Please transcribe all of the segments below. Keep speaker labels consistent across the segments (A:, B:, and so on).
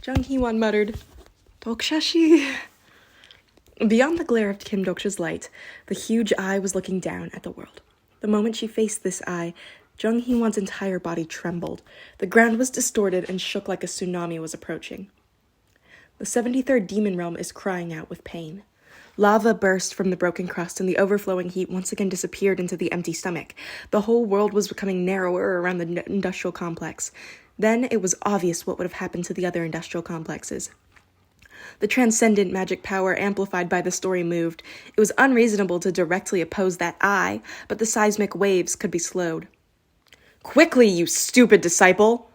A: Jung Hee-won muttered, Dokja. Beyond the glare of Kim Dokja's light, the huge eye was looking down at the world. The moment she faced this eye, Jung Hee-won's entire body trembled. The ground was distorted and shook like a tsunami was approaching. The 73rd demon realm is crying out with pain. Lava burst from the broken crust, and the overflowing heat once again disappeared into the empty stomach. The whole world was becoming narrower around the industrial complex. Then it was obvious what would have happened to the other industrial complexes. The transcendent magic power amplified by the story moved. It was unreasonable to directly oppose that eye, but the seismic waves could be slowed. Quickly, you stupid disciple!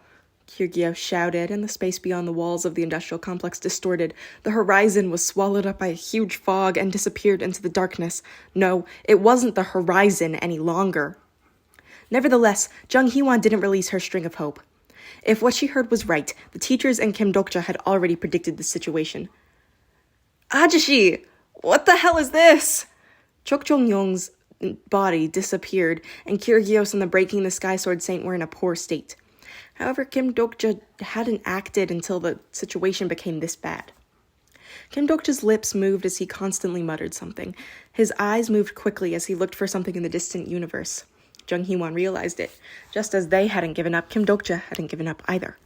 A: Kyrgyz shouted, and the space beyond the walls of the industrial complex distorted. The horizon was swallowed up by a huge fog and disappeared into the darkness. No, it wasn't the horizon any longer. Nevertheless, Jung Hee-won didn't release her string of hope. If what she heard was right, the teachers and Kim Dokja had already predicted the situation. Ajashi! What the hell is this? Chok Jong-yong's body disappeared, and Kyrgyz and the Breaking the Sky Sword Saint were in a poor state. However, Kim Dokja hadn't acted until the situation became this bad. Kim Dokja's lips moved as he constantly muttered something. His eyes moved quickly as he looked for something in the distant universe. Jung Hee-won realized it. Just as they hadn't given up, Kim Dokja hadn't given up either.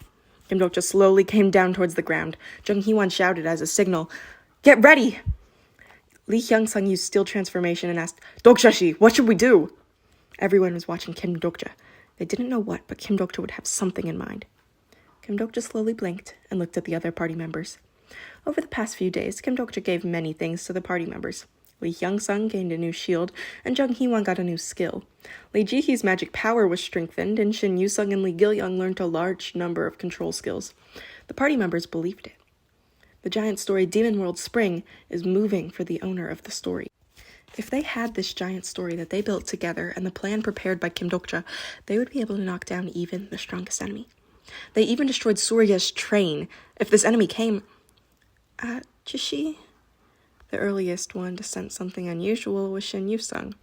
A: Kim Dokja slowly came down towards the ground. Jung Hee-won shouted as a signal, "Get ready!" Lee Hyung-sung used steel transformation and asked, "Dokja-shi, what should we do?" Everyone was watching Kim Dokja. They didn't know what, but Kim Dokja would have something in mind. Kim Dokja slowly blinked and looked at the other party members. Over the past few days, Kim Dokja gave many things to the party members. Lee Hyung-sung gained a new shield, and Jung Hee-won got a new skill. Lee Ji-hee's magic power was strengthened, and Shin Yu-sung and Lee Gil-young learned a large number of control skills. The party members believed it. The giant story Demon World Spring is moving for the owner of the story. If they had this giant story that they built together and the plan prepared by Kim Dokja, they would be able to knock down even the strongest enemy. They even destroyed Surya's train. If this enemy came... Jishi? The earliest one to sense something unusual was Shin Yu-sung.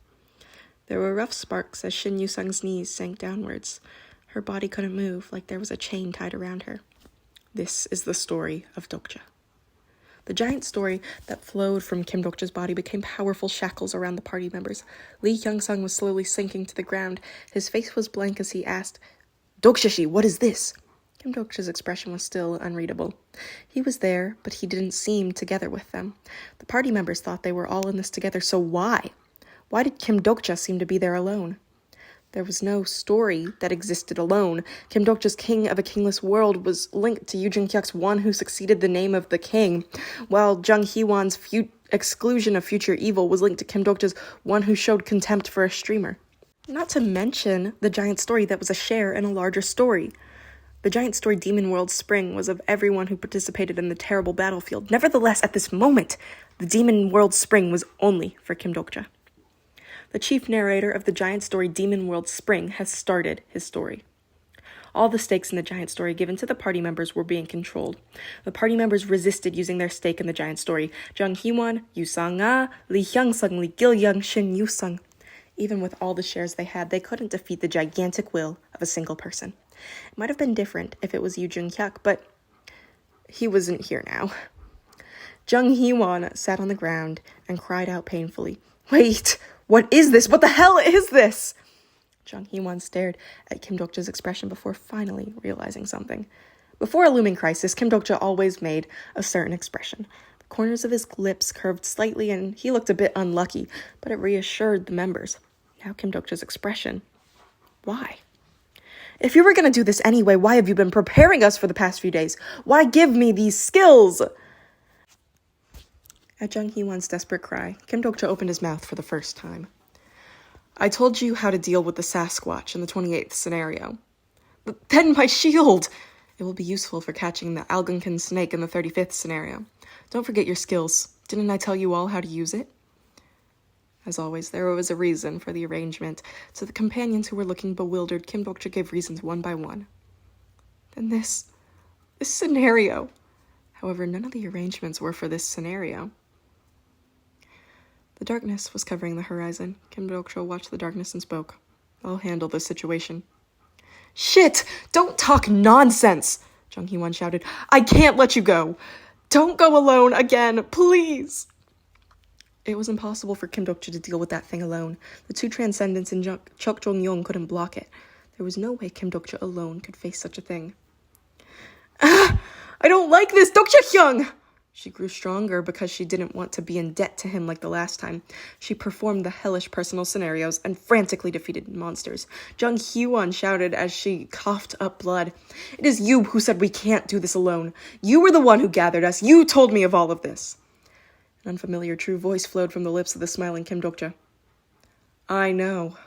A: There were rough sparks as Shin Yu-sung's knees sank downwards. Her body couldn't move, like there was a chain tied around her. This is the story of Dokja. The giant story that flowed from Kim Dokja's body became powerful shackles around the party members. Lee Hyung-sung was slowly sinking to the ground. His face was blank as he asked, "Dokja-shi, what is this?" Kim Dokja's expression was still unreadable. He was there, but he didn't seem together with them. The party members thought they were all in this together, so why? Why did Kim Dokja seem to be there alone? There was no story that existed alone. Kim Dokja's king of a kingless world was linked to Yoo Jung-hyuk's one who succeeded the name of the king, while Jung Hee-won's exclusion of future evil was linked to Kim Dokja's one who showed contempt for a streamer. Not to mention the giant story that was a share in a larger story. The giant story Demon World Spring was of everyone who participated in the terrible battlefield. Nevertheless, at this moment, the Demon World Spring was only for Kim Dokja. The chief narrator of the giant story Demon World Spring has started his story. All the stakes in the giant story given to the party members were being controlled. The party members resisted using their stake in the giant story. Jung Hee-won, Yu Sang-ah, Lee Hyung-sung, Lee Gil-young, Shin Yu-sung. Even with all the shares they had, they couldn't defeat the gigantic will of a single person. It might have been different if it was Yoo Jung-hyuk, but he wasn't here now. Jung Hee-won sat on the ground and cried out painfully, "Wait, what is this? What the hell is this?" Jung Hee-won stared at Kim Dokja's expression before finally realizing something. Before a looming crisis, Kim Dokja always made a certain expression. The corners of his lips curved slightly and he looked a bit unlucky, but it reassured the members. Now Kim Dokja's expression. Why? If you were going to do this anyway, why have you been preparing us for the past few days? Why give me these skills? At Jung Hee-won's desperate cry, Kim Dokja opened his mouth for the first time. "I told you how to deal with the Sasquatch in the 28th scenario. But then my shield! It will be useful for catching the Algonquin snake in the 35th scenario. Don't forget your skills. Didn't I tell you all how to use it?" As always, there was a reason for the arrangement. To the companions who were looking bewildered, Kim Dokja gave reasons one by one. Then this scenario. However, none of the arrangements were for this scenario. The darkness was covering the horizon. Kim Dokja watched the darkness and spoke. "I'll handle this situation." "Shit! Don't talk nonsense!" Jung Hee-won shouted. I can't let you go! Don't go alone again, please! It was impossible for Kim Dokja to deal with that thing alone. The two transcendents in Chuk Jong-yong couldn't block it. There was no way Kim Dokja alone could face such a thing. I don't like this, Dokja-hyung! She grew stronger because she didn't want to be in debt to him like the last time. She performed the hellish personal scenarios and frantically defeated monsters. Jung Hee-won shouted as she coughed up blood. It is you who said we can't do this alone. You were the one who gathered us. You told me of all of this. An unfamiliar true voice flowed from the lips of the smiling Kim Dokja. I know.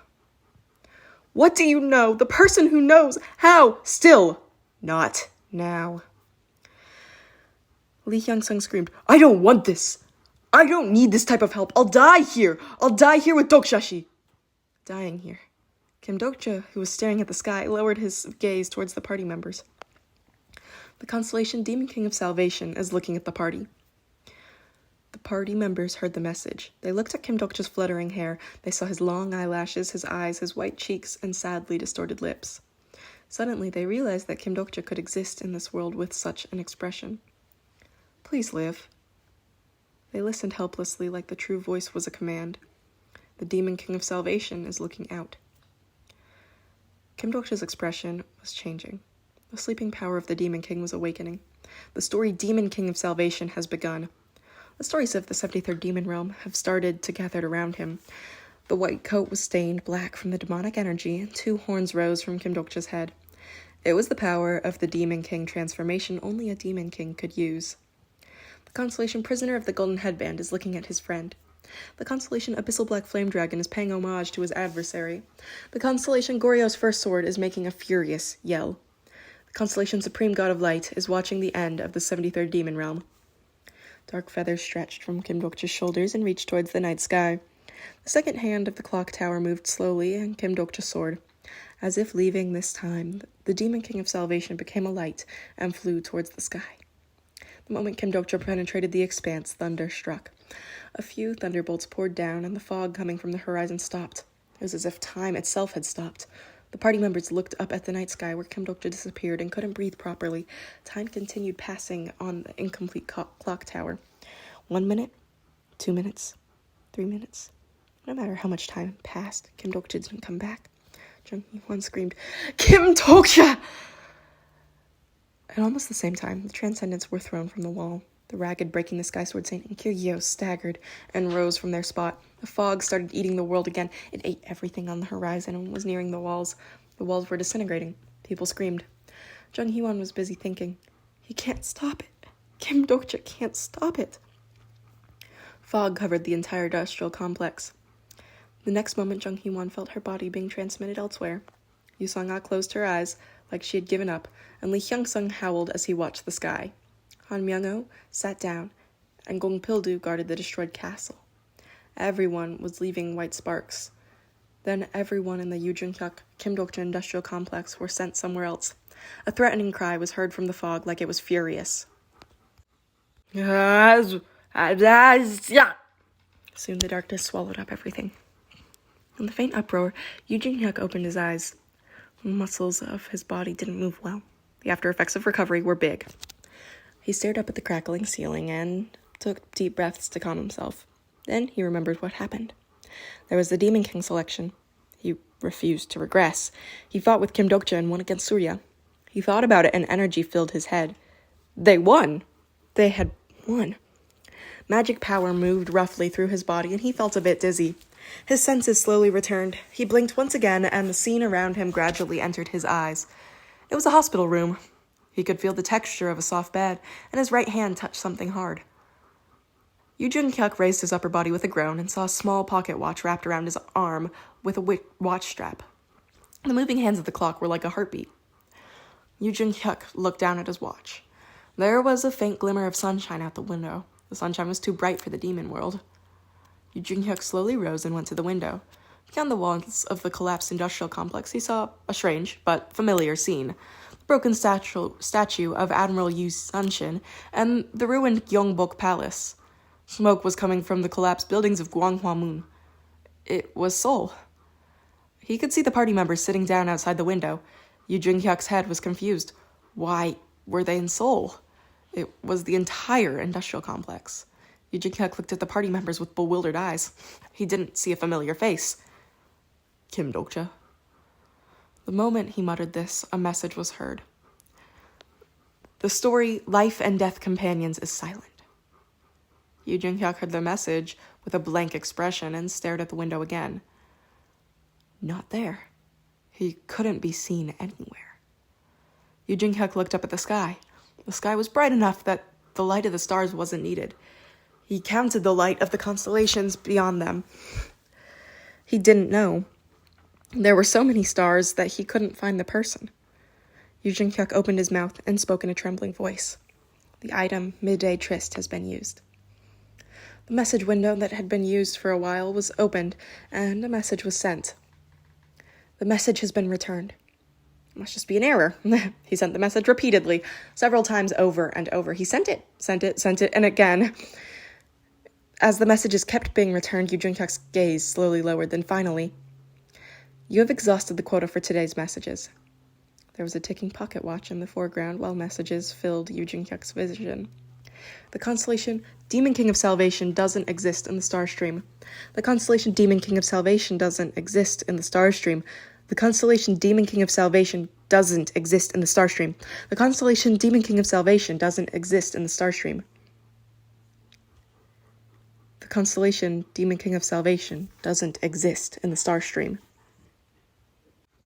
A: What do you know? The person who knows. How? Still. Not now. Lee Hyung-sung screamed, I don't want this. I don't need this type of help. I'll die here. I'll die here with Dokja-shi. Dying here. Kim Dokja, who was staring at the sky, lowered his gaze towards the party members. The constellation Demon King of Salvation is looking at the party. The party members heard the message. They looked at Kim Dokja's fluttering hair. They saw his long eyelashes, his eyes, his white cheeks, and sadly distorted lips. Suddenly, they realized that Kim Dokja could exist in this world with such an expression. Please live. They listened helplessly like the true voice was a command. The Demon King of Salvation is looking out. Kim Dokja's expression was changing. The sleeping power of the Demon King was awakening. The story Demon King of Salvation has begun. The stories of the 73rd Demon Realm have started to gather around him. The white coat was stained black from the demonic energy, and 2 horns rose from Kim Dokja's head. It was the power of the Demon King transformation only a Demon King could use. The constellation Prisoner of the Golden Headband is looking at his friend. The constellation Abyssal Black Flame Dragon is paying homage to his adversary. The constellation Goryo's First Sword is making a furious yell. The constellation Supreme God of Light is watching the end of the 73rd Demon Realm. Dark feathers stretched from Kim Dokja's shoulders and reached towards the night sky. The second hand of the clock tower moved slowly, and Kim Dokja soared. As if leaving this time, the Demon King of Salvation became a light and flew towards the sky. The moment Kim Dokja penetrated the expanse, thunder struck. A few thunderbolts poured down, and the fog coming from the horizon stopped. It was as if time itself had stopped. The party members looked up at the night sky where Kim Dokja disappeared and couldn't breathe properly. Time continued passing on the incomplete clock tower. 1 minute, 2 minutes, 3 minutes. No matter how much time passed, Kim Dokja didn't come back. Jung Hee-won screamed, Kim Dokja! At almost the same time, the transcendents were thrown from the wall. The ragged Breaking the Sky Sword Saint and Kyrgyz staggered and rose from their spot. The fog started eating the world again. It ate everything on the horizon and was nearing the walls. The walls were disintegrating. People screamed. Jung Hee-won was busy thinking, he can't stop it. Kim Dokja can't stop it. Fog covered the entire industrial complex. The next moment, Jung Hee-won felt her body being transmitted elsewhere. Yu Sung-ah closed her eyes like she had given up, and Lee Hyung-sung howled as he watched the sky. Han Myung-oh sat down, and Gong Pil-do guarded the destroyed castle. Everyone was leaving white sparks. Then everyone in the Yoo-jung-hyuk Kim Dokja industrial complex were sent somewhere else. A threatening cry was heard from the fog like it was furious. Soon the darkness swallowed up everything. In the faint uproar, Yoo-jung-hyuk opened his eyes. The muscles of his body didn't move well. The after effects of recovery were big. He stared up at the crackling ceiling and took deep breaths to calm himself. Then he remembered what happened. There was the Demon King selection. He refused to regress. He fought with Kim Dokja and won against Surya. He thought about it and energy filled his head. They won. They had won. Magic power moved roughly through his body and he felt a bit dizzy. His senses slowly returned. He blinked once again and the scene around him gradually entered his eyes. It was a hospital room. He could feel the texture of a soft bed, and his right hand touched something hard. Yoo-jung-hyuk raised his upper body with a groan and saw a small pocket watch wrapped around his arm with a watch strap. The moving hands of the clock were like a heartbeat. Yoo-jung-hyuk looked down at his watch. There was a faint glimmer of sunshine out the window. The sunshine was too bright for the demon world. Yoo-jung-hyuk slowly rose and went to the window. Beyond the walls of the collapsed industrial complex, he saw a strange but familiar scene. The broken statue of Admiral Yu Sunshin and the ruined Gyeongbok Palace. Smoke was coming from the collapsed buildings of Gwanghwamun. It was Seoul. He could see the party members sitting down outside the window. Yoo-jung-hyuk's head was confused. Why were they in Seoul? It was the entire industrial complex. Yu Jin-hyuk looked at the party members with bewildered eyes. He didn't see a familiar face. Kim Dokja. The moment he muttered this, a message was heard. The story, Life and Death Companions, is silent. Yu Jin-hyuk heard the message with a blank expression and stared at the window again. Not there. He couldn't be seen anywhere. Yu Jin-hyuk looked up at the sky. The sky was bright enough that the light of the stars wasn't needed. He counted the light of the constellations beyond them. He didn't know. There were so many stars that he couldn't find the person. Yu Jin-hyuk opened his mouth and spoke in a trembling voice. The item, Midday Tryst, has been used. The message window that had been used for a while was opened, and a message was sent. The message has been returned. It must just be an error. He sent the message repeatedly, several times over and over. He sent it, and again. As the messages kept being returned, Yu Jin-hyuk's gaze slowly lowered, then finally, you have exhausted the quota for today's messages. There was a ticking pocket watch in the foreground while messages filled Yu Jin-hyuk's vision. The constellation Demon King of Salvation doesn't exist in the star stream. The constellation Demon King of Salvation doesn't exist in the star stream. The constellation Demon King of Salvation doesn't exist in the star stream. The constellation Demon King of Salvation doesn't exist in the star stream. The constellation Demon King of Salvation doesn't exist in the star stream.